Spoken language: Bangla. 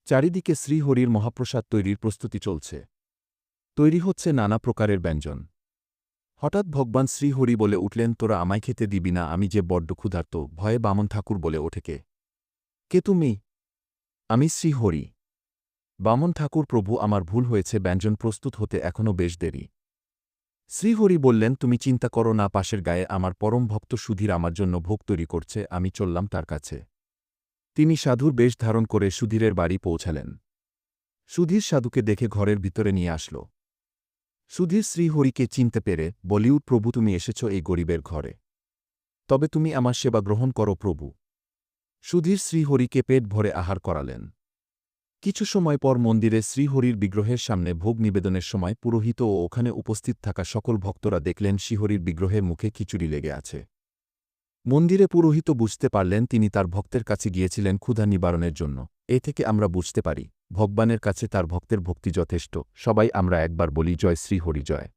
চারিদিকে শ্রীহরির মহাপ্রসাদ তৈরির প্রস্তুতি চলছে। তৈরি হচ্ছে নানা প্রকারের ব্যঞ্জন। হঠাৎ ভগবান শ্রীহরি বলে উঠলেন, তোরা আমায় খেতে দিবি না, আমি যে বড্ড ক্ষুধার্ত। ভয়ে বামন ঠাকুর বলে ওঠে, কে তুমি? আমি শ্রীহরি। বামন ঠাকুর, প্রভু আমার ভুল হয়েছে, ব্যঞ্জন প্রস্তুত হতে এখনও বেশ দেরি। শ্রীহরি বললেন, তুমি চিন্তা করো না, পাশের গায়ে আমার পরম ভক্ত সুধীর আমার জন্য ভোগ তৈরি করছে, আমি চললাম তার কাছে। তিনি সাধুর বেশ ধারণ করে সুধীরের বাড়ি পৌঁছালেন। সুধীর সাধুকে দেখে ঘরের ভিতরে নিয়ে আসল। সুধীর শ্রীহরিকে চিনতে পেরে বলিউড, প্রভু তুমি এসেছ এই গরিবের ঘরে, তবে তুমি আমার সেবা গ্রহণ করো প্রভু। সুধীর শ্রীহরিকে পেট ভরে আহার করালেন। কিছু সময় পর মন্দিরে শ্রীহরির বিগ্রহের সামনে ভোগ নিবেদনের সময় পুরোহিত ও ওখানে উপস্থিত থাকা সকল ভক্তরা দেখলেন শ্রীহরির বিগ্রহের মুখে খিচুড়ি লেগে আছে। মন্দিরে পুরোহিত বুঝতে পারলেন তিনি তার ভক্তের কাছে গিয়েছিলেন ক্ষুধা নিবারণের জন্য। এ থেকে আমরা বুঝতে পারি ভগবানের কাছে তার ভক্তের ভক্তি যথেষ্ট। সবাই আমরা একবার বলি, জয় শ্রীহরি জয়।